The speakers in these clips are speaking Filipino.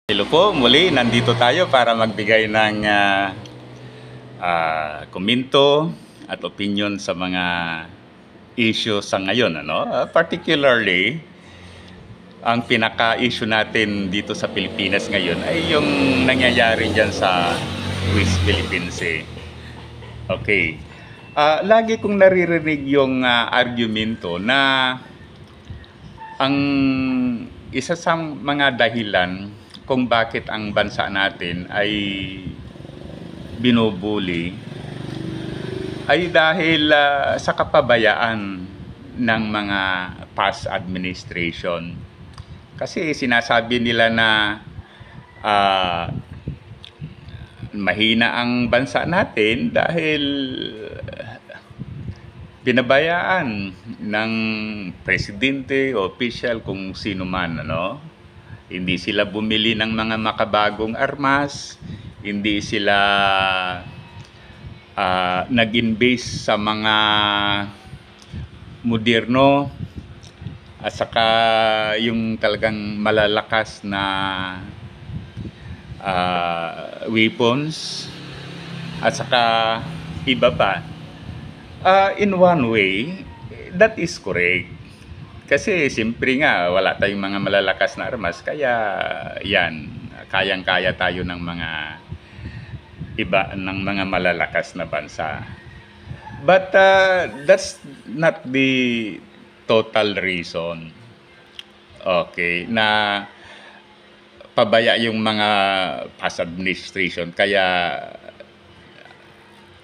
Hello po, muli nandito tayo para magbigay ng komento at opinion sa mga issue sa ngayon. Particularly, ang pinaka-issue natin dito sa Pilipinas ngayon ay yung nangyayari dyan sa West Philippine Sea. Okay. Lagi kong naririnig yung argumento na ang isa sa mga dahilan kung bakit ang bansa natin ay binubuli ay dahil sa kapabayaan ng mga past administration. Kasi sinasabi nila na mahina ang bansa natin dahil binabayaan ng presidente o official kung sino man, Hindi sila bumili ng mga makabagong armas, hindi sila nag-invest sa mga moderno at saka yung talagang malalakas na weapons at saka iba pa. In one way, that is correct. Kasi siyempre nga, wala tayong mga malalakas na armas, kaya yan, kayang-kaya tayo ng mga iba, ng mga malalakas na bansa. But that's not the total reason. Okay, na pabaya yung mga past administration, kaya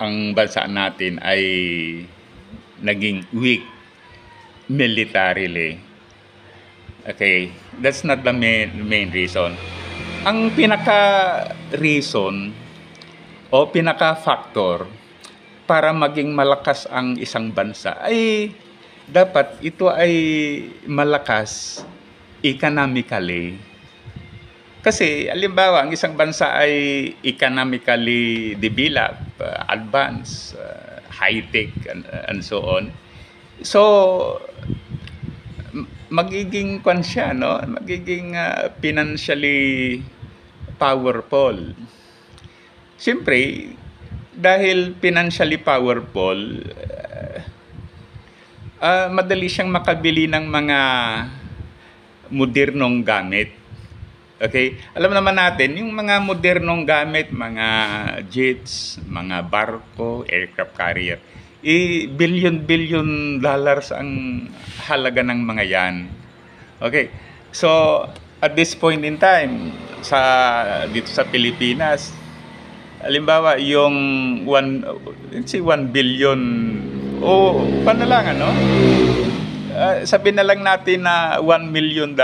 ang bansa natin ay naging weak militarily. Okay, that's not the main reason. Ang pinaka-reason o pinaka-factor para maging malakas ang isang bansa ay dapat ito ay malakas economically. Kasi halimbawa, ang isang bansa ay economically developed, advanced, high-tech, and so on. So, magiging magiging financially powerful. Siyempre, dahil financially powerful, madali siyang makabili ng mga modernong gamit. Okay? Alam naman natin, yung mga modernong gamit, mga jets, mga barko, aircraft carrier, billion dollars ang halaga ng mga yan. Okay. So, at this point in time, dito sa Pilipinas, halimbawa, yung 1 billion, paano lang, sabihin na lang natin na $1 million.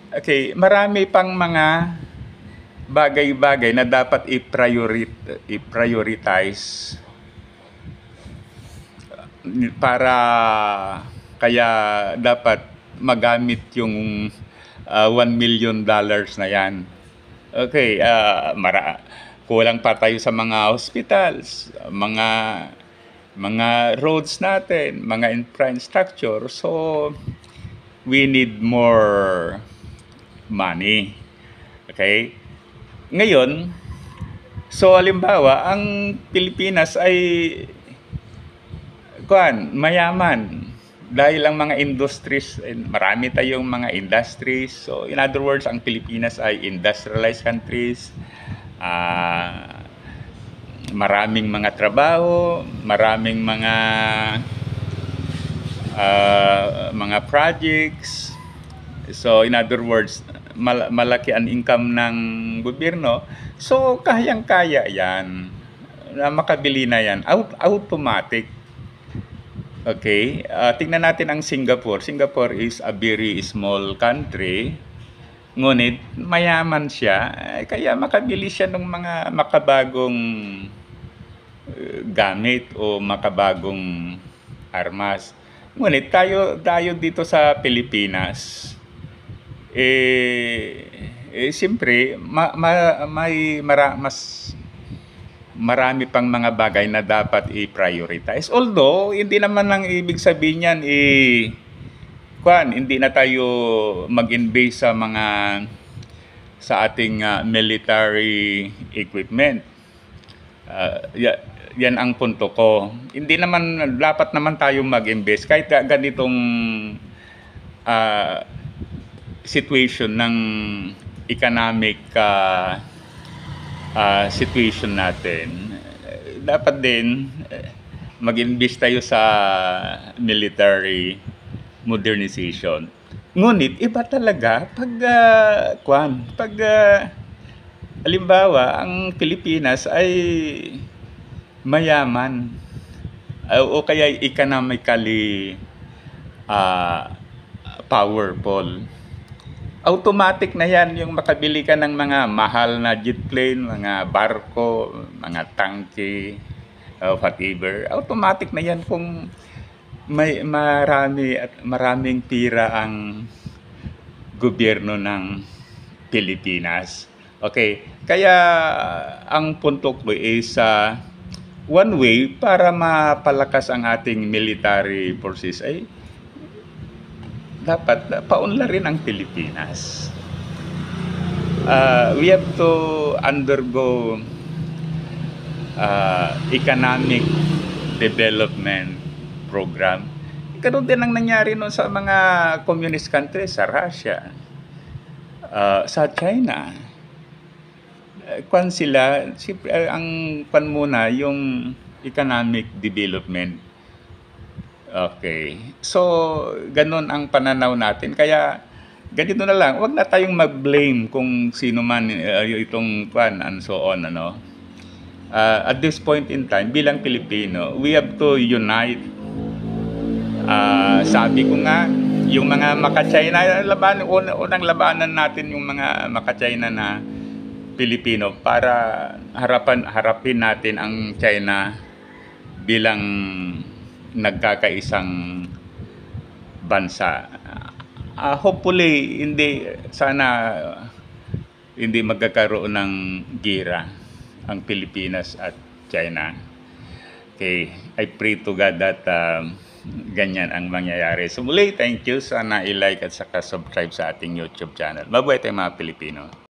Okay, marami pang mga bagay-bagay na dapat i-prioritize para kaya dapat magamit yung $1 million na yan. Okay, kulang pa tayo sa mga hospitals, mga roads natin, mga infrastructure. So, we need more money. Okay? Ngayon, so halimbawa, ang Pilipinas ay mayaman dahil ang mga industries, marami tayong mga industries. So in other words, ang Pilipinas ay industrialized countries. Maraming mga trabaho, maraming mga projects. So in other words, malaki ang income ng gobyerno. So kayang-kaya yan, na makabili na yan, automatic. Okay, tingnan natin ang Singapore. Singapore is a very small country, ngunit mayaman siya, kaya makabili siya ng mga makabagong gamit o makabagong armas. Ngunit tayo dito sa Pilipinas, siyempre, mas marami pang mga bagay na dapat i-prioritize. Although, hindi naman lang ibig sabihin yan, hindi na tayo mag-invest sa mga sa ating military equipment. Yan ang punto ko. Hindi naman, dapat naman tayo mag-invest kahit ganitong situation ng economic situation natin. Dapat din mag-invest tayo sa military modernization. Ngunit iba talaga pag halimbawa ang Pilipinas ay mayaman o kaya economically powerful. Automatic na yan yung makabili ka ng mga mahal na jet plane, mga barko, mga tangke, whatever. Automatic na yan kung may maraming pira ang gobyerno ng Pilipinas. Okay, kaya ang punto ko is one way para mapalakas ang ating military forces ay dapat paunlarin ang Pilipinas. We have to undergo economic development program. Ganun din ang nangyari noon sa mga communist countries, sa Russia, sa China. Ang muna yung economic development. Okay. So, ganun ang pananaw natin. Kaya, ganito na lang. Huwag na tayong mag-blame kung sino man itong and so on. At this point in time, bilang Pilipino, we have to unite. Sabi ko nga, yung mga maka-China, unang labanan natin yung mga maka-China na Pilipino para harapin natin ang China bilang nagkakaisang bansa. Hopefully hindi magkakaroon ng gera ang Pilipinas at China. Okay, I pray to God that ganyan ang mangyayari. So muli, thank you. Sana i-like at saka subscribe sa ating YouTube channel. Mabuhay tayo mga Pilipino.